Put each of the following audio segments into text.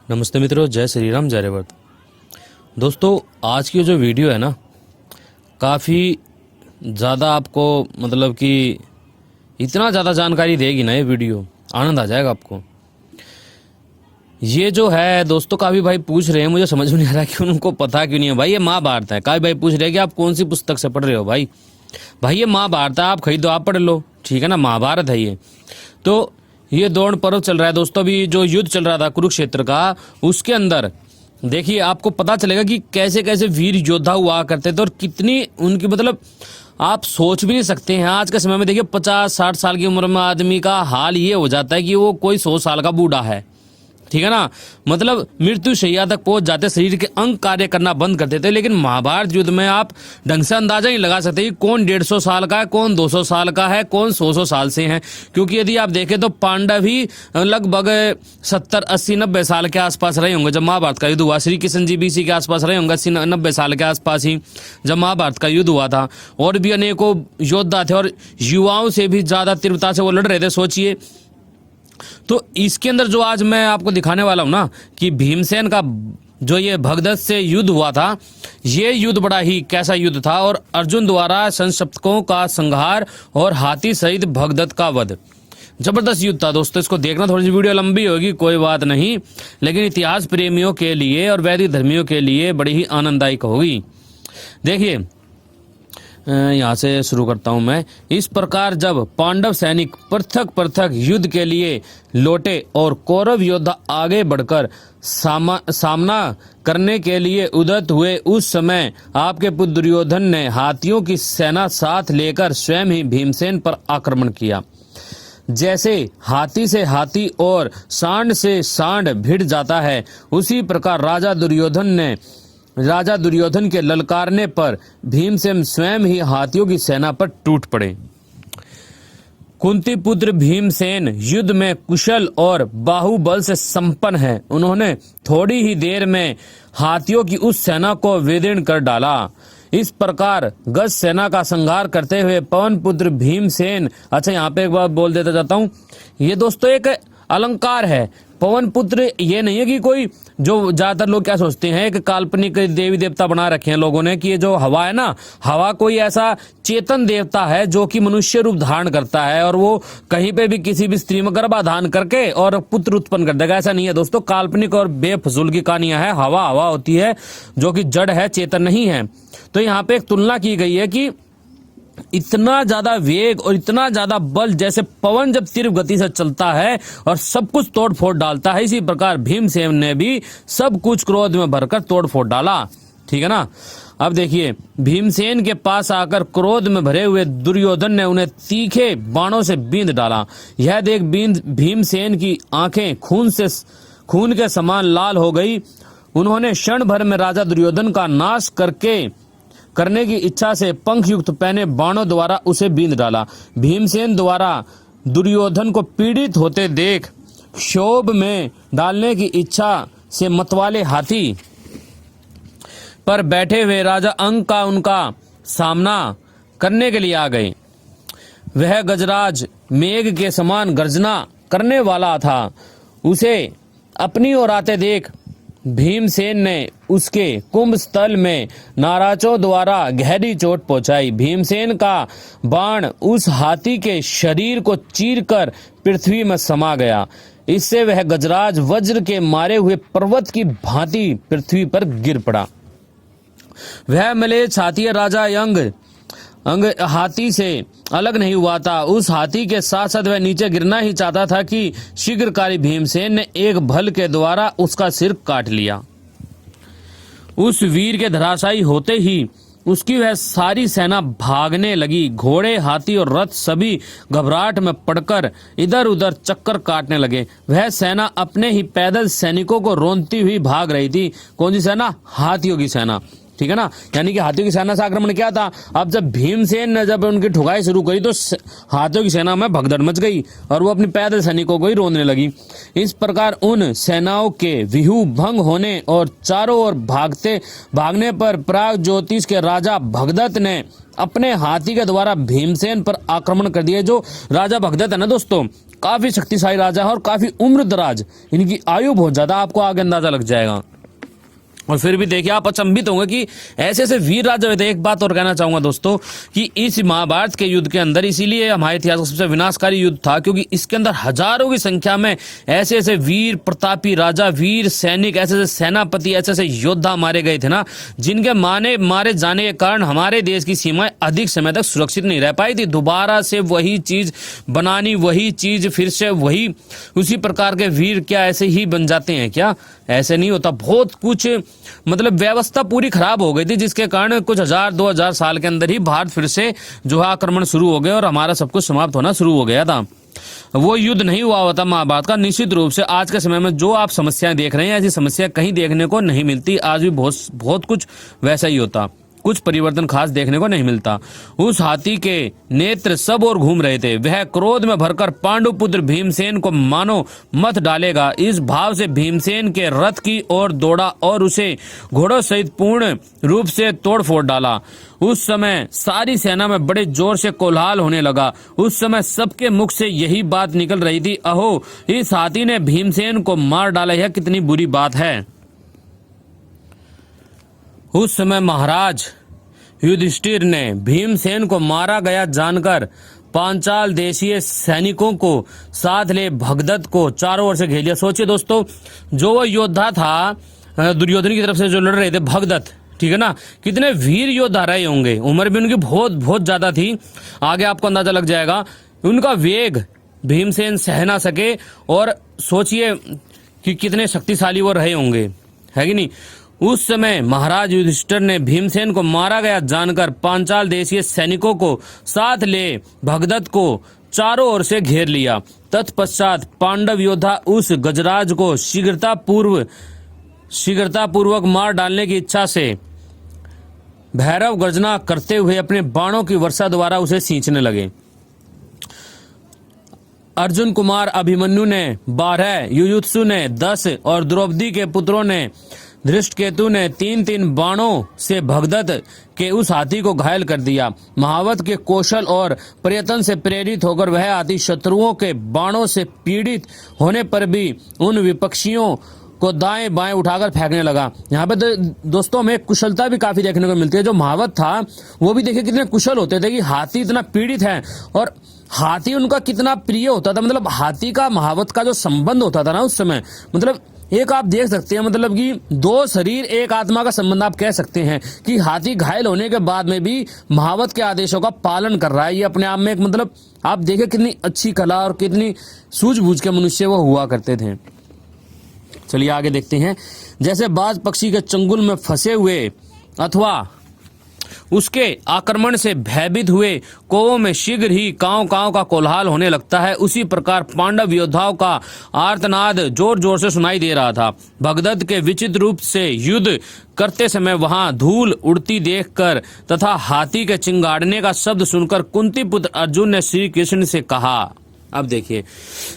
नमस्ते मित्रों, जय श्री राम, जय रेवत। दोस्तों, आज की जो वीडियो है ना, काफ़ी ज़्यादा आपको मतलब कि इतना ज़्यादा जानकारी देगी ना, ये वीडियो आनंद आ जाएगा आपको। ये जो है दोस्तों, काफ़ी भाई पूछ रहे हैं, मुझे समझ में नहीं आ रहा कि उनको पता क्यों नहीं है। भाई ये महाभारत है। काफ़ी भाई पूछ रहे हैं कि आप कौन सी पुस्तक से पढ़ रहे हो। भाई ये महाभारत है, आप खरीदो, आप पढ़ लो, ठीक है ना। महाभारत है ये। तो ये द्रोण पर्व चल रहा है दोस्तों, अभी जो युद्ध चल रहा था कुरुक्षेत्र का, उसके अंदर देखिए आपको पता चलेगा कि कैसे कैसे वीर योद्धा हुआ करते थे और कितनी उनकी मतलब आप सोच भी नहीं सकते हैं। आज के समय में देखिए 50-60 साल की उम्र में आदमी का हाल ये हो जाता है कि वो कोई 100 साल का बूढ़ा है, ठीक है ना। मतलब मृत्यु शैया तक पहुंच जाते, शरीर के अंग कार्य करना बंद कर देते। लेकिन महाभारत युद्ध में आप ढंग से अंदाजा नहीं लगा सकते कि कौन 150 साल का है, कौन 200 साल का है, कौन 100 साल से है। क्योंकि यदि आप देखें तो पांडव ही लगभग 70, 80, 90 साल के आसपास रहे होंगे जब महाभारत का युद्ध हुआ। श्री कृष्ण जी BC के आसपास रहे होंगे, 80-90 साल के आसपास ही जब महाभारत का युद्ध हुआ था। और भी अनेकों योद्धा थे और युवाओं से भी ज्यादा तीव्रता से वो लड़ रहे थे, सोचिए। तो इसके अंदर जो आज मैं आपको दिखाने वाला हूं ना, कि भीमसेन का जो ये भगदत्त से युद्ध हुआ था, ये युद्ध बड़ा ही कैसा युद्ध था। और अर्जुन द्वारा संशप्तकों का संहार और हाथी सहित भगदत्त का वध, जबरदस्त युद्ध था दोस्तों। इसको देखना, थोड़ी सी वीडियो लंबी होगी, कोई बात नहीं, लेकिन इतिहास प्रेमियों के लिए और वैदिक धर्मियों के लिए बड़ी ही आनंददायक होगी। देखिए, यहाँ से शुरू करता हूं मैं। इस प्रकार जब पांडव सैनिक पृथक पृथक युद्ध के लिए लौटे और कौरव योद्धा आगे बढ़कर सामना करने के लिए उद्यत हुए, उस समय आपके पुत्र दुर्योधन ने हाथियों की सेना साथ लेकर स्वयं ही भीमसेन पर आक्रमण किया। जैसे हाथी से हाथी और सांड से सांड भिड़ जाता है, उसी प्रकार राजा दुर्योधन के ललकारने पर भीमसेन स्वयं ही हाथियों की सेना पर टूट पड़े। कुंती पुत्र भीमसेन युद्ध में कुशल और बाहुबल से संपन्न है। उन्होंने थोड़ी ही देर में हाथियों की उस सेना को विदीर्ण कर डाला। इस प्रकार गज सेना का संहार करते हुए पवन पुत्र भीमसेन, अच्छा यहाँ पे एक बात बोल देता जाता हूँ, ये दोस्तों एक अलंकार है। पवन पुत्र ये नहीं है कि कोई, जो ज्यादातर लोग क्या सोचते हैं, एक काल्पनिक देवी देवता बना रखे हैं लोगों ने कि ये जो हवा है ना, हवा कोई ऐसा चेतन देवता है जो कि मनुष्य रूप धारण करता है और वो कहीं पे भी किसी भी स्त्री में गर्भाधान करके और पुत्र उत्पन्न कर देगा। ऐसा नहीं है दोस्तों, काल्पनिक और बेफजूल की कहानियां हैं। हवा होती है जो कि जड़ है, चेतन नहीं है। तो यहाँ पे एक तुलना की गई है कि इतना ज्यादा वेग और इतना ज्यादा बल, जैसे पवन जब तीव्र गति से चलता है और सब कुछ तोड़ फोड़ डालता है, इसी प्रकार भीमसेन ने भी सब कुछ क्रोध में भरकर तोड़ फोड़ डाला, ठीक है ना। अब देखिए, भीमसेन के पास आकर क्रोध में भरे हुए दुर्योधन ने उन्हें तीखे बाणों से बींध डाला। यह देख भीमसेन की आंखें खून के समान लाल हो गई। उन्होंने क्षण भर में राजा दुर्योधन का नाश करने की इच्छा से पंख युक्त पहने बाणों द्वारा उसे बींध डाला। भीमसेन द्वारा दुर्योधन को पीड़ित होते देख क्षोभ में डालने की इच्छा से मतवाले हाथी पर बैठे हुए राजा अंग का उनका सामना करने के लिए आ गए। वह गजराज मेघ के समान गर्जना करने वाला था। उसे अपनी ओर आते देख भीमसेन ने उसके कुंभ स्थल में नाराजों द्वारा गहरी चोट पहुंचाई। भीमसेन का बाण उस हाथी के शरीर को चीरकर पृथ्वी में समा गया। इससे वह गजराज वज्र के मारे हुए पर्वत की भांति पृथ्वी पर गिर पड़ा। वह मलेच्छ हाथी राजा अंग हाथी से अलग नहीं हुआ था। उस हाथी के साथ साथ वह नीचे गिरना ही चाहता था कि शीघ्रकारी भीमसेन ने एक भल के द्वारा उसका सिर काट लिया। उस वीर के धराशायी होते ही उसकी वह सारी सेना भागने लगी। घोड़े, हाथी और रथ सभी घबराहट में पड़कर इधर उधर चक्कर काटने लगे। वह सेना अपने ही पैदल सैनिकों को रोनती हुई भाग रही थी। कौन सी सेना? हाथियों की सेना, ठीक है ना। यानी कि हाथियों की सेना से आक्रमण किया था। अब जब भीमसेन ने जब उनकी ठुकाई शुरू करी तो हाथियों की सेना में भगदड़ मच गई और वो अपनी पैदल सैनिकों को ही रोकने लगी। इस प्रकार उन सेनाओं के व्यूह भंग होने और चारों ओर भागने पर प्राग ज्योतिष के राजा भगदत्त ने अपने हाथी के द्वारा भीमसेन पर आक्रमण कर दिया। जो राजा भगदत्त है ना दोस्तों, काफी शक्तिशाली राजा है और काफी उम्र दराज, इनकी आयु बहुत ज्यादा, आपको आगे अंदाजा लग जाएगा। और फिर भी देखिए आप अचंभित होंगे कि ऐसे ऐसे वीर राजा हुए थे। एक बात और कहना चाहूंगा दोस्तों कि इस महाभारत के युद्ध के अंदर, इसीलिए हमारे इतिहास का सबसे विनाशकारी युद्ध था, क्योंकि इसके अंदर हजारों की संख्या में ऐसे ऐसे वीर प्रतापी राजा, वीर सैनिक, ऐसे ऐसे सेनापति, ऐसे ऐसे योद्धा मारे गए थे ना, जिनके मारे जाने के कारण हमारे देश की सीमाएं अधिक समय तक सुरक्षित नहीं रह पाई थी। दोबारा से वही चीज बनानी, वही चीज फिर से वही उसी प्रकार के वीर क्या ऐसे ही बन जाते हैं क्या? ऐसे नहीं होता। बहुत कुछ मतलब व्यवस्था पूरी खराब हो गई थी, जिसके कारण कुछ 1000-2000 साल के अंदर ही भारत फिर से जो है आक्रमण शुरू हो गए और हमारा सब कुछ समाप्त होना शुरू हो गया था। वो युद्ध नहीं हुआ होता महाभारत का। निश्चित रूप से आज के समय में जो आप समस्याएं देख रहे हैं, ऐसी समस्या कहीं देखने को नहीं मिलती। आज भी बहुत कुछ वैसा ही होता, कुछ परिवर्तन खास देखने को नहीं मिलता। उस हाथी के नेत्र सब ओर घूम रहे थे। वह क्रोध में भरकर पांडुपुत्र भीमसेन को मानो मत डालेगा, इस भाव से भीमसेन के रथ की ओर दौड़ा और उसे घोड़ों सहित पूर्ण रूप से तोड़ फोड़ डाला। उस समय सारी सेना में बड़े जोर से कोलाहल होने लगा। उस समय सबके मुख से यही बात निकल रही थी, अहो इस हाथी ने भीमसेन को मार डाला, यह कितनी बुरी बात है। उस समय महाराज युधिष्ठिर ने भीमसेन को मारा गया जानकर पांचाल देशीय सैनिकों को साथ ले भगदत्त को चारों ओर से घेर लिया। सोचिए दोस्तों, जो वो योद्धा था दुर्योधन की तरफ से जो लड़ रहे थे, भगदत्त, ठीक है ना, कितने वीर योद्धा रहे होंगे। उम्र भी उनकी बहुत ज्यादा थी, आगे आपको अंदाजा लग जाएगा। उनका वेग भीमसेन सह ना सके, और सोचिए कि कितने शक्तिशाली वो रहे होंगे, है कि नहीं। उस समय महाराज युधिष्ठिर ने भीमसेन को मारा गया जानकर पांचाल देशीय सैनिकों को साथ ले भगदत्त को चारों ओर से घेर लिया। तत्पश्चात पांडव योद्धा उस गजराज को शीघ्रतापूर्वक मार डालने की इच्छा से भैरव गर्जना करते हुए अपने बाणों की वर्षा द्वारा उसे सींचने लगे। अर्जुन कुमार अभिमन्यु ने 12, युयुत्सु ने 10 और द्रौपदी के पुत्रों ने धृष्टकेतु ने 3-3 बाणों से भगदत्त के उस हाथी को घायल कर दिया। महावत के कौशल और प्रयत्न से प्रेरित होकर वह हाथी शत्रुओं के बाणों से पीड़ित होने पर भी उन विपक्षियों को दाएं बाएं उठाकर फेंकने लगा। यहाँ पे दोस्तों हमें कुशलता भी काफी देखने को मिलती है। जो महावत था वो भी देखिए कितने कुशल होते थे कि हाथी इतना पीड़ित है और हाथी उनका कितना प्रिय होता था। मतलब हाथी का महावत का जो संबंध होता था ना उस समय, मतलब एक आप देख सकते हैं, मतलब कि 2 शरीर एक आत्मा का संबंध आप कह सकते हैं कि हाथी घायल होने के बाद में भी महावत के आदेशों का पालन कर रहा है। ये अपने आप में एक मतलब आप देखें कितनी अच्छी कला और कितनी सूझबूझ के मनुष्य वो हुआ करते थे। चलिए आगे देखते हैं। जैसे बाज पक्षी के चंगुल में फंसे हुए अथवा उसके आक्रमण से भयभीत हुए कौओं में शीघ्र ही कांव कांव का कोलाहल होने लगता है, उसी प्रकार पांडव योद्धाओं का आर्तनाद जोर जोर से सुनाई दे रहा था। भगदत्त के विचित्र रूप से युद्ध करते समय वहां धूल उड़ती देखकर तथा हाथी के चिंगाड़ने का शब्द सुनकर कुंती पुत्र अर्जुन ने श्री कृष्ण से कहा। अब देखिए,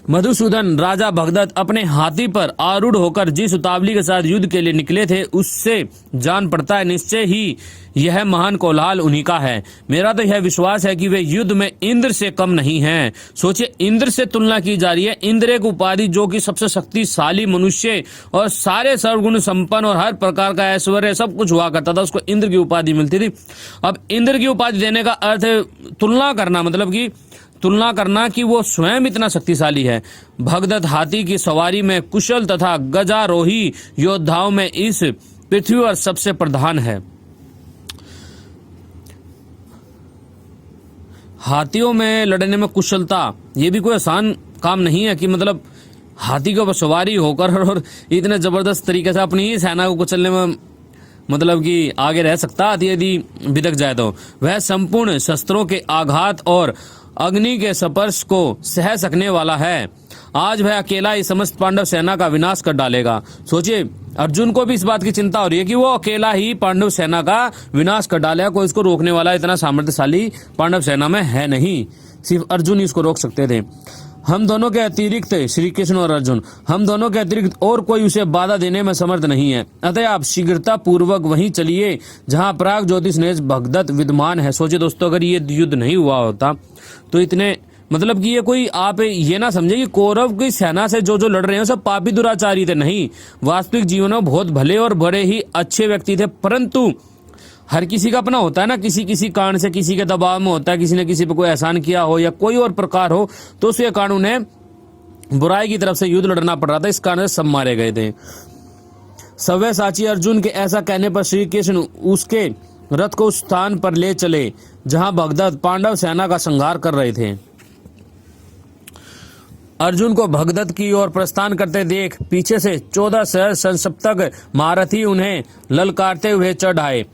मधुसूदन राजा भगदत्त अपने हाथी पर आरूढ़ होकर जिस उतावली के साथ युद्ध के लिए निकले थे, उससे जान पड़ता है निश्चय ही यह महान कोलाहल उन्हीं का है। मेरा तो यह विश्वास है कि वे युद्ध में इंद्र से कम नहीं हैं। सोचिए, इंद्र से तुलना की जा रही है। इंद्र एक उपाधि जो कि सबसे शक्तिशाली मनुष्य और सारे सर्वगुण संपन्न और हर प्रकार का ऐश्वर्य सब कुछ हुआ करता था, उसको इंद्र की उपाधि मिलती थी। अब इंद्र की उपाधि देने का अर्थ है तुलना करना, मतलब कि तुलना करना कि वो स्वयं इतना शक्तिशाली है। भगदत्त हाथी की सवारी में कुशल तथा गजारोही योद्धाओं में इस पृथ्वी पर सबसे प्रधान है। हाथियों में लड़ने में कुशलता ये भी कोई आसान काम नहीं है कि मतलब हाथी के ऊपर सवारी होकर और इतने जबरदस्त तरीके से अपनी ही सेना को कुचलने में मतलब कि आगे रह सकता हाथी यदि बिदक जाए तो। वह संपूर्ण शस्त्रों के आघात और अग्नि के स्पर्श को सह सकने वाला है। आज वह अकेला ही समस्त पांडव सेना का विनाश कर डालेगा। सोचिए, अर्जुन को भी इस बात की चिंता हो रही है कि वो अकेला ही पांडव सेना का विनाश कर डालेगा। कोई इसको रोकने वाला इतना सामर्थ्यशाली पांडव सेना में है नहीं, सिर्फ अर्जुन ही इसको रोक सकते थे। हम दोनों के अतिरिक्त, श्री कृष्ण और अर्जुन, हम दोनों के अतिरिक्त और कोई उसे बाधा देने में समर्थ नहीं है। अतः आप शीघ्रता पूर्वक वहीं चलिए जहां प्राग ज्योतिष भगदत्त विद्यमान है। सोचिए दोस्तों, अगर ये युद्ध नहीं हुआ होता तो इतने मतलब कि ये कोई आप ये ना समझे कि कौरव की सेना से जो जो लड़ रहे हैं सब पापी दुराचारी थे, नहीं, वास्तविक जीवन में बहुत भले और बड़े ही अच्छे व्यक्ति थे। परंतु हर किसी का अपना होता है ना, किसी किसी कारण से किसी के दबाव में होता है, किसी ने किसी पे कोई एहसान किया हो या कोई और प्रकार हो, तो उसके कारण उन्हें बुराई की तरफ से युद्ध लड़ना पड़ रहा था, इस कारण से सब मारे गए थे। सव्यसाची अर्जुन के ऐसा कहने पर श्री कृष्ण उसके रथ को उस स्थान पर ले चले जहां भगदत्त पांडव सेना का संहार कर रहे थे। अर्जुन को भगदत्त की ओर प्रस्थान करते देख पीछे से 14 सहस्त्र संसप्तक महारथी उन्हें ललकारते हुए चढ़ आए।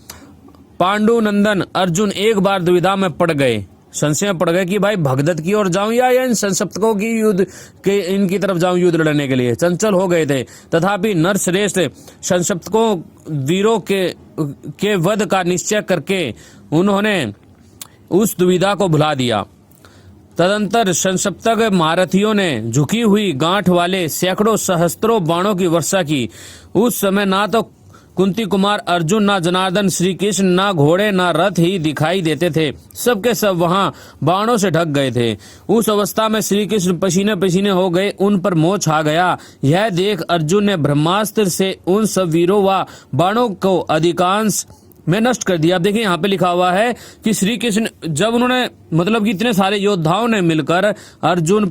पांडु नंदन अर्जुन एक बार दुविधा में पड़ गए, संशय में पड़ गए कि भाई भगदत्त की ओर जाऊं या इन संसप्तकों की युद्ध के इनकी तरफ जाऊं युद्ध लड़ने के लिए। चंचल हो गए थे। तथापि नरश्रेष्ठ संसप्तकों वीरों के वध का निश्चय करके उन्होंने उस दुविधा को भुला दिया। तदंतर संसप्तक महारथियों ने झुकी हुई गांठ वाले सैकड़ों सहस्त्रों बाणों की वर्षा की। उस समय ना तो कुंती कुमार अर्जुन, ना जनार्दन श्री कृष्ण, ना घोड़े ना रथ ही दिखाई देते थे। सबके सब वहां बाणों से ढक गए थे। उस अवस्था में श्री कृष्ण पसीने पसीने हो गए, उन पर मोह छा गया। यह देख अर्जुन ने ब्रह्मास्त्र से उन सब वीरों व बाणों को अधिकांश में नष्ट कर दिया। देखिए यहाँ पे लिखा हुआ है कि श्री कृष्ण जब उन्होंने मतलब कि इतने सारे योद्धाओं ने मिलकर अर्जुन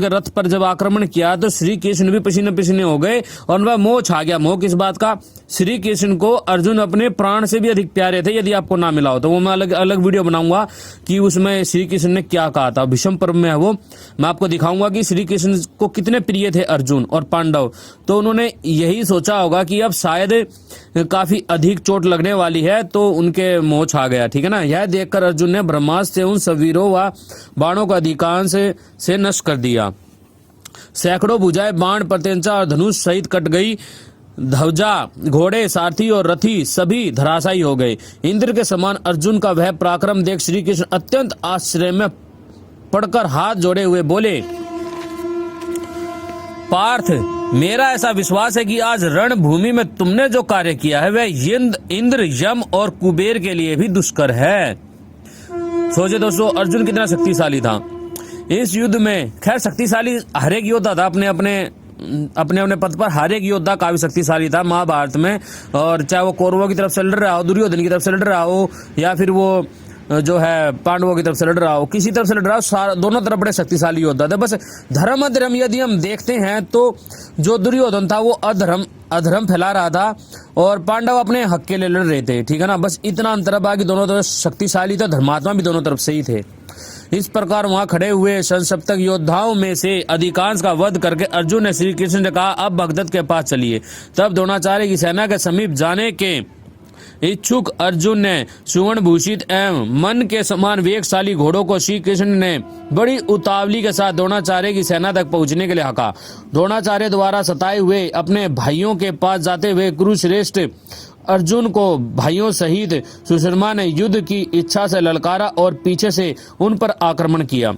के रथ पर जब आक्रमण किया तो श्री कृष्ण भी पसीने पसीने हो गए और उनका मोह छा गया। मोह किस बात का? श्री कृष्ण को अर्जुन अपने प्राण से भी अधिक प्यारे थे। यदि आपको ना मिला हो तो वो मैं अलग वीडियो बनाऊंगा कि उसमें श्री कृष्ण ने क्या कहा था। भीष्म पर्व में है वो, मैं आपको दिखाऊंगा कि श्री कृष्ण को कितने प्रिय थे अर्जुन और पांडव। तो उन्होंने यही सोचा होगा कि अब शायद काफी अधिक चोट लगने वाली है तो उनके मोह छा गया, ठीक है ना। यह देखकर अर्जुन ने ब्रह्मास्त्र से उन सब वीरों व बाणों का अधिकांश से नष्ट कर दिया। सैकड़ों भुजाएं बाण, प्रत्यंचा और धनुष सहित कट गई। ध्वजा, घोड़े, सारथी और रथी सभी धराशायी हो गए। इंद्र के समान अर्जुन का वह पराक्रम देख श्री कृष्ण अत्यंत आश्चर्य में पड़कर हाथ जोड़े हुए बोले, पार्थ, मेरा ऐसा विश्वास है कि आज रणभूमि में तुमने जो कार्य किया है वह इंद्र, यम और कुबेर के लिए भी दुष्कर है। सोचे दोस्तों, अर्जुन कितना शक्तिशाली था इस युद्ध में। खैर शक्तिशाली हर एक योद्धा था, अपने अपने पद पर हर एक योद्धा काफी शक्तिशाली था महाभारत में। और चाहे वो कौरवों की तरफ से लड़ रहा हो, दुर्योधन की तरफ से लड़ रहा हो, या फिर वो जो है पांडवों की तरफ से लड़ रहा हो, किसी तरफ से लड़ रहा हो, दोनों तरफ बड़े शक्तिशाली योद्धा थे। बस धर्म अधर्म यदि हम देखते हैं तो जो दुर्योधन था वो अधर्म फैला रहा था और पांडव अपने हक के लिए लड़ रहे थे, ठीक है ना। बस इतना अंतर था कि दोनों तरफ शक्तिशाली थे, धर्मात्मा भी दोनों तरफ से ही थे। इस प्रकार वहां खड़े हुए संसप्तक योद्धाओं में से अधिकांश का वध करके अर्जुन ने श्री कृष्ण ने कहा, अब भगदत्त के पास चलिए। तब द्रोणाचार्य की सेना के समीप जाने के इच्छुक अर्जुन ने सुवर्ण भूषित एवं मन के समान वेगशाली घोड़ों को श्री कृष्ण ने बड़ी उतावली के साथ द्रोणाचार्य की सेना तक पहुंचने के लिए हाका। द्रोणाचार्य द्वारा सताए हुए अपने भाइयों के पास जाते हुए कुरुश्रेष्ठ अर्जुन को भाइयों सहित सुशर्मा ने युद्ध की इच्छा से ललकारा और पीछे से उन पर आक्रमण किया।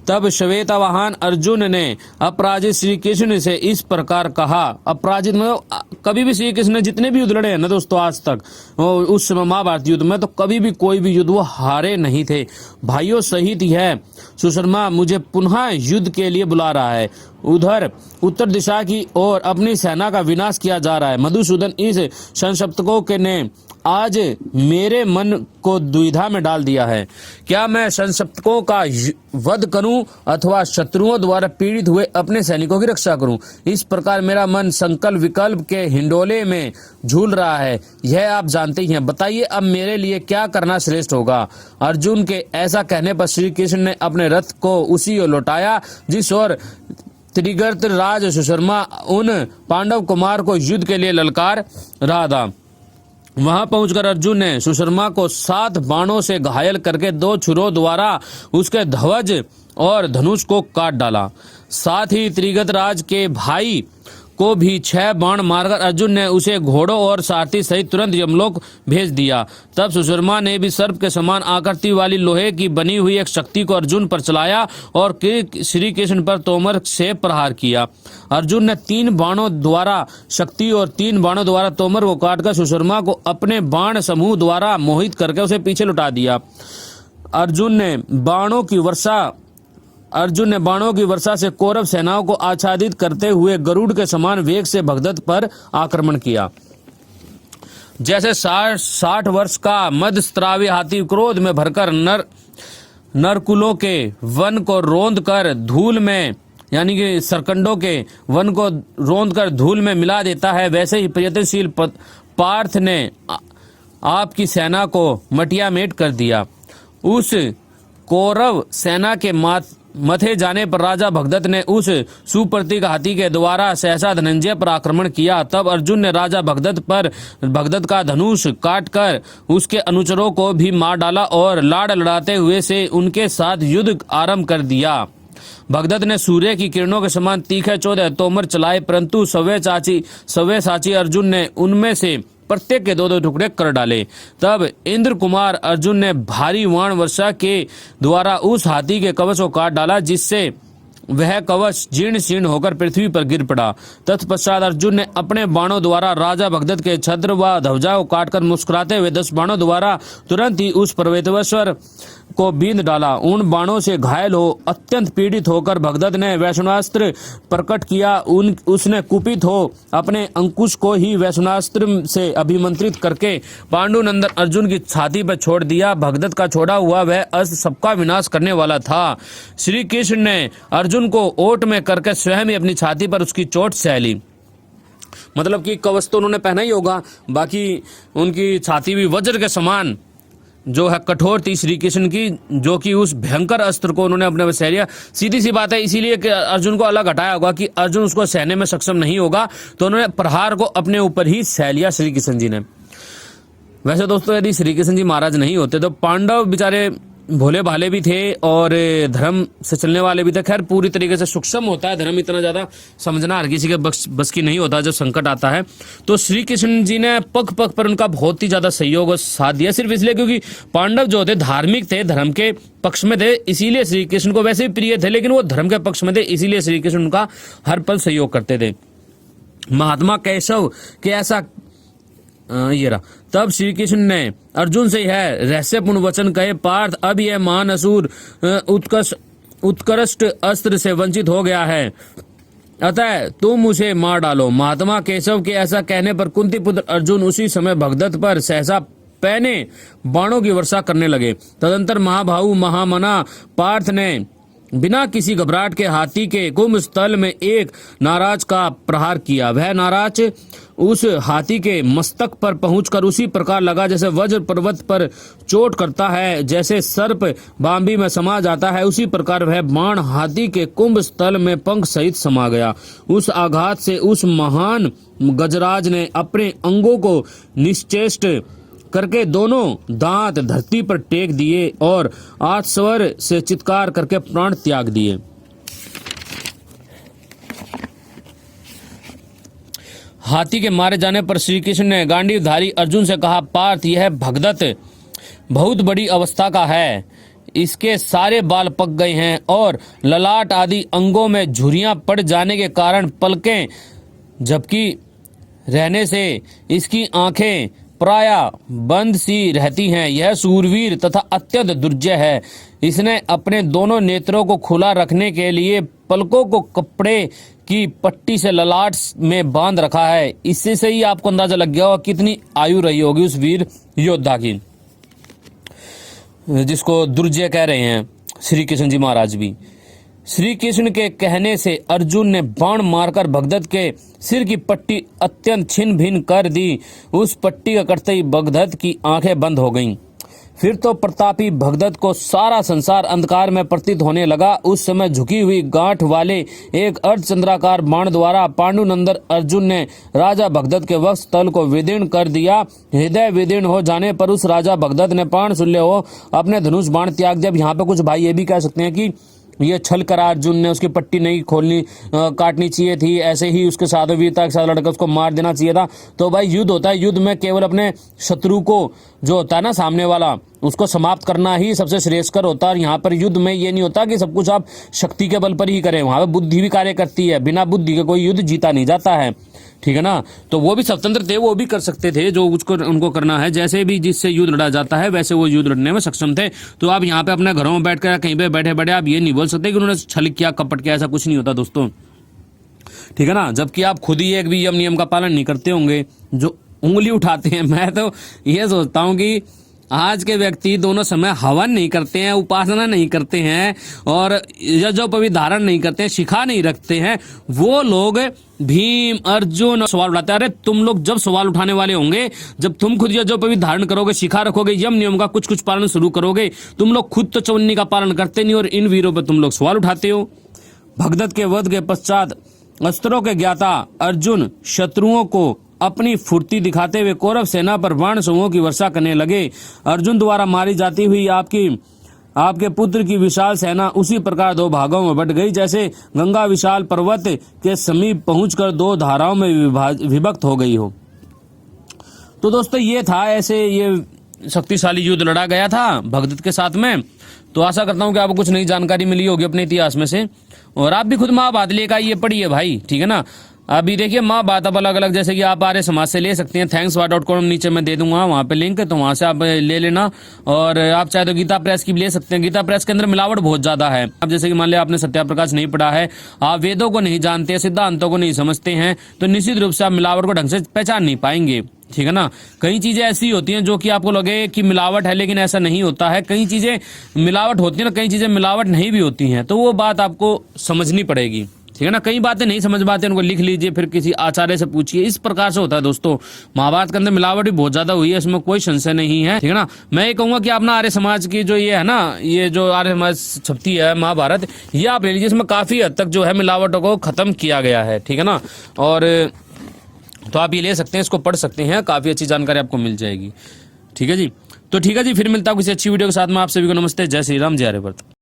तब श्वेतवाहन अर्जुन ने अपराजित श्री कृष्ण से इस प्रकार कहा। अपराजित मतलब कभी भी श्री कृष्ण ने जितने भी युद्ध लड़े हैं ना दोस्तों आज तक, उस समय महाभारत युद्ध में, तो कभी भी कोई भी युद्ध वो हारे नहीं थे। भाइयों सहित यह सुशर्मा मुझे पुनः युद्ध के लिए बुला रहा है। उधर उत्तर दिशा की ओर अपनी सेना का विनाश किया जा रहा है। मधुसूदन, इस संसप्तकों के ने आज मेरे मन को दुविधा में डाल दिया है। क्या मैं संसप्तकों का वध करूं अथवा शत्रुओं द्वारा पीड़ित हुए अपने सैनिकों की रक्षा करूं? इस प्रकार मेरा मन संकल्प विकल्प के हिंडोले में झूल रहा है, यह आप जानते ही हैं। बताइए अब मेरे लिए क्या करना श्रेष्ठ होगा? अर्जुन के ऐसा कहने पर श्री कृष्ण ने अपने रथ को उसी ओर लौटाया जिस ओर त्रिगर्त राज सुशर्मा उन पांडव कुमार को युद्ध के लिए ललकार रहा था। वहां पहुंचकर अर्जुन ने सुशर्मा को 7 बाणों से घायल करके 2 छुरों द्वारा उसके ध्वज और धनुष को काट डाला। साथ ही त्रिगत राज के भाई को भी 6 बाण मारकर अर्जुन ने उसे घोड़ों और सारथी सहित तुरंत यमलोक भेज दिया। तब सुशर्मा ने भी सर्प के समान आकृति वाली लोहे की बनी हुई एक शक्ति को अर्जुन पर चलाया और श्री कृष्ण पर तोमर से प्रहार किया। अर्जुन ने 3 बाणों द्वारा शक्ति और 3 बाणों द्वारा तोमर को काटकर सुशर्मा को अपने बाण समूह द्वारा मोहित करके उसे पीछे लौटा दिया। अर्जुन ने बाणों की वर्षा से कौरव सेनाओं को आच्छादित करते हुए गरुड़ के समान वेग से भगदत्त पर आक्रमण किया। जैसे 60 वर्ष का मध्यस्त्रावी हाथी क्रोध में भरकर नरकुलों के वन को रौंद कर धूल में, यानी कि सरकंडों के वन को रौंद कर धूल में मिला देता है, वैसे ही प्रयत्नशील पार्थ ने आपकी सेना को मटियामेट कर दिया। उस कौरव सेना के मथे जाने पर राजा भगदत्त ने उस सुप्रतीक हाथी के द्वारा सहसा धनंजय पर आक्रमण किया। तब अर्जुन ने राजा भगदत्त का धनुष काटकर उसके अनुचरों को भी मार डाला और लाड़ लड़ाते हुए से उनके साथ युद्ध आरंभ कर दिया। भगदत्त ने सूर्य की किरणों के समान तीखे 14 तोमर चलाए, परंतु सव्यसाची अर्जुन ने उनमें से प्रत्येक के 2-2 टुकड़े कर डाले। तब इंद्र कुमार अर्जुन ने भारी वाण वर्षा के द्वारा उस हाथी के कवच को काट डाला, जिससे वह कवच जीर्ण शीर्ण होकर पृथ्वी पर गिर पड़ा। तत्पश्चात अर्जुन ने अपने बाणों द्वारा राजा भगदत्त के छत्र व ध्वजा को काटकर मुस्कुराते हुए 10 बाणों द्वारा तुरंत ही उस पर्वतेश्वर को बींध डाला। उन बाणों से घायल हो अत्यंत पीड़ित होकर भगदत्त ने वैष्णवास्त्र प्रकट किया। उसने कुपित हो अपने अंकुश को ही वैष्णवास्त्र से अभिमंत्रित करके पांडुनंदन अर्जुन की छाती पर छोड़ दिया। भगदत्त का छोड़ा हुआ वह अस्त्र सबका विनाश करने वाला था। श्री कृष्ण ने अर्जुन को ओट में करके स्वयं ही अपनी छाती पर उसकी चोट सह ली। मतलब कि कवच तो उन्होंने पहना ही होगा, बाकी उनकी छाती भी वज्र के समान जो है कठोर थी श्री कृष्ण की, जो कि उस भयंकर अस्त्र को उन्होंने अपने सह लिया। सीधी सी बात है, इसीलिए कि अर्जुन को अलग हटाया होगा कि अर्जुन उसको सहने में सक्षम नहीं होगा, तो उन्होंने प्रहार को अपने ऊपर ही सह लिया श्री कृष्ण जी ने। वैसे दोस्तों, यदि श्री कृष्ण जी महाराज नहीं होते तो पांडव बेचारे भोले भाले भी थे और धर्म से चलने वाले भी थे। खैर, पूरी तरीके से सूक्ष्म होता है धर्म, इतना ज्यादा समझना हर किसी के बस की नहीं होता जब संकट आता है। तो श्री कृष्ण जी ने पग पग पर उनका बहुत ही ज्यादा सहयोग और साथ दिया, सिर्फ इसलिए क्योंकि पांडव जो थे धार्मिक थे, धर्म के पक्ष में थे, इसीलिए श्री कृष्ण को वैसे भी प्रिय थे, लेकिन वो धर्म के पक्ष में थे, इसीलिए श्री कृष्ण उनका हर पल सहयोग करते थे। महात्मा केशव के ऐसा ये रहा। तब श्री कृष्ण ने अर्जुन से यह रहस्यपूर्ण वचन कहे, पार्थ, अब यह महान असुर उत्कृष्ट अस्त्र से वंचित हो गया है, अतः तुम उसे मार डालो। महात्मा केशव के ऐसा कहने पर कुंती पुत्र अर्जुन उसी समय भगदत्त पर सहसा पैने बाणों की वर्षा करने लगे। तदंतर महाबाहु महामना पार्थ ने बिना किसी घबराहट के हाथी के कुंभ स्थल में एक नाराज का प्रहार किया। वह नाराज उस हाथी के मस्तक पर पहुंचकर उसी प्रकार लगा जैसे वज्र पर्वत पर चोट करता है, जैसे सर्प बांबी में समा जाता है, उसी प्रकार वह बाण हाथी के कुंभ स्थल में पंख सहित समा गया। उस आघात से उस महान गजराज ने अपने अंगों को निश्चेष्ट करके दोनों दांत धरती पर टेक दिए और 8 स्वर से चित्कार करके प्राण त्याग दिए। हाथी के मारे जाने पर श्री कृष्ण ने गांडीवधारी अर्जुन से कहा, पार्थ, यह भगदत्त बहुत बड़ी अवस्था का है, इसके सारे बाल पक गए हैं और ललाट आदि अंगों में झुर्रियां पड़ जाने के कारण पलकें झपकी रहने से इसकी आंखें प्राय बंद सी रहती हैं। यह सूरवीर तथा अत्यंत दुर्जय है। इसने अपने दोनों नेत्रों को खुला रखने के लिए पलकों को कपड़े की पट्टी से ललाट में बांध रखा है। इससे से ही आपको अंदाजा लग गया होगा कितनी आयु रही होगी उस वीर योद्धा की, जिसको दुर्जय कह रहे हैं श्री कृष्ण जी महाराज भी। श्री कृष्ण के कहने से अर्जुन ने बाण मारकर भगदत्त के सिर की पट्टी अत्यंत छिन्न भिन्न कर दी। उस पट्टी का करते ही भगदत्त की आंखें बंद हो गईं। फिर तो प्रतापी भगदत्त को सारा संसार अंधकार में प्रतीत होने लगा। उस समय झुकी हुई गांठ वाले एक अर्धचंद्राकार बाण द्वारा पांडुनंदन अर्जुन ने राजा भगदत्त के वक्ष तल को विदीर्ण कर दिया। हृदय विदीर्ण हो जाने पर उस राजा भगदत्त ने प्राण शून्य हो अपने धनुष बाण त्याग दिया। यहाँ पे कुछ भाई ये भी कह सकते हैं कि ये छल करा अर्जुन ने, उसकी पट्टी नहीं खोलनी काटनी चाहिए थी, ऐसे ही उसके साथ वीरता के साथ लड़कर उसको मार देना चाहिए था। तो भाई युद्ध होता है, युद्ध में केवल अपने शत्रु को जो होता है ना सामने वाला, उसको समाप्त करना ही सबसे श्रेयस्कर होता है। और यहाँ पर युद्ध में ये नहीं होता कि सब कुछ आप शक्ति के बल पर ही करें, वहाँ पर बुद्धि भी कार्य करती है। बिना बुद्धि के कोई युद्ध जीता नहीं जाता है, ठीक है ना। तो वो भी स्वतंत्र थे, वो भी कर सकते थे जो उसको उनको करना है, जैसे भी जिससे युद्ध लड़ा जाता है वैसे वो युद्ध लड़ने में सक्षम थे। तो आप यहाँ पे अपने घरों में बैठकर कहीं पे बैठे बैठे आप ये नहीं बोल सकते कि उन्होंने छल किया, कपट किया, ऐसा कुछ नहीं होता दोस्तों, ठीक है ना। जबकि आप खुद ही एक भी यम नियम का पालन नहीं करते होंगे, जो उंगली उठाते हैं। मैं तो ये सोचता हूँ कि आज के व्यक्ति दोनों समय हवन नहीं करते हैं, उपासना नहीं करते हैं और यज्ञोपवीत धारण नहीं करते हैं, शिखा नहीं रखते हैं, वो लोग भीम अर्जुन सवाल उठाते हैं। अरे तुम लोग जब सवाल उठाने वाले होंगे, जब तुम खुद यज्ञोपवीत धारण करोगे, शिखा रखोगे, यम नियम का कुछ कुछ पालन शुरू करोगे। तुम लोग खुद तो चवन्नी का पालन करते नहीं और इन वीरों पर तुम लोग सवाल उठाते हो। भगदत्त के वध के पश्चात अस्त्रों के ज्ञाता अर्जुन शत्रुओं को अपनी फुर्ती दिखाते हुए कौरव सेना पर बाण समूहों की वर्षा करने लगे। अर्जुन द्वारा मारी जाती हुई आपके पुत्र की विशाल सेना उसी प्रकार दो भागों में बट गई, जैसे गंगा विशाल पर्वत के समीप पहुंचकर दो धाराओं में विभक्त हो गई हो। तो दोस्तों ये था, ऐसे ये शक्तिशाली युद्ध लड़ा गया था भगदत्त के साथ में। तो आशा करता हूँ कि आपको कुछ नई जानकारी मिली होगी अपने इतिहास में से, और आप भी खुद महाभारत लेकर आइए, पढ़िए भाई, ठीक है ना। अभी देखिए महाभारत अब अलग अलग, जैसे कि आप आर्य समाज से ले सकते हैं, thankswar.com नीचे मैं दे दूंगा वहाँ पे लिंक, तो वहाँ से आप ले लेना। और आप चाहे तो गीता प्रेस की भी ले सकते हैं। गीता प्रेस के अंदर मिलावट बहुत ज्यादा है। अब जैसे कि मान लिया आपने सत्याप्रकाश नहीं पढ़ा है, आप वेदों को नहीं जानते, सिद्धांतों को नहीं समझते हैं, तो निश्चित रूप से आप मिलावट को ढंग से पहचान नहीं पाएंगे, ठीक है ना। कई चीजें ऐसी होती हैं जो कि आपको लगे कि मिलावट है, लेकिन ऐसा नहीं होता है। कई चीजें मिलावट होती है ना, कई चीजें मिलावट नहीं भी होती हैं, तो वो बात आपको समझनी पड़ेगी, ठीक है ना। कई बातें नहीं समझ पाते, उनको लिख लीजिए, फिर किसी आचार्य से पूछिए। इस प्रकार से होता है दोस्तों। महाभारत के अंदर मिलावट भी बहुत ज्यादा हुई है, इसमें कोई संशय नहीं है, ठीक है ना। मैं ये कहूंगा कि आप ना आर्य समाज की जो ये है ना, ये जो आर्य समाज छपती है महाभारत, ये आप ले लीजिए, इसमें काफी हद तक जो है मिलावटों को खत्म किया गया है, ठीक है ना। और तो आप ये ले सकते हैं, इसको पढ़ सकते हैं, काफी अच्छी जानकारी आपको मिल जाएगी, ठीक है जी। तो ठीक है जी, फिर मिलता हूँ किसी अच्छी वीडियो के साथ में। आप सभी को नमस्ते, जय श्री राम, जय आर्यवर्त।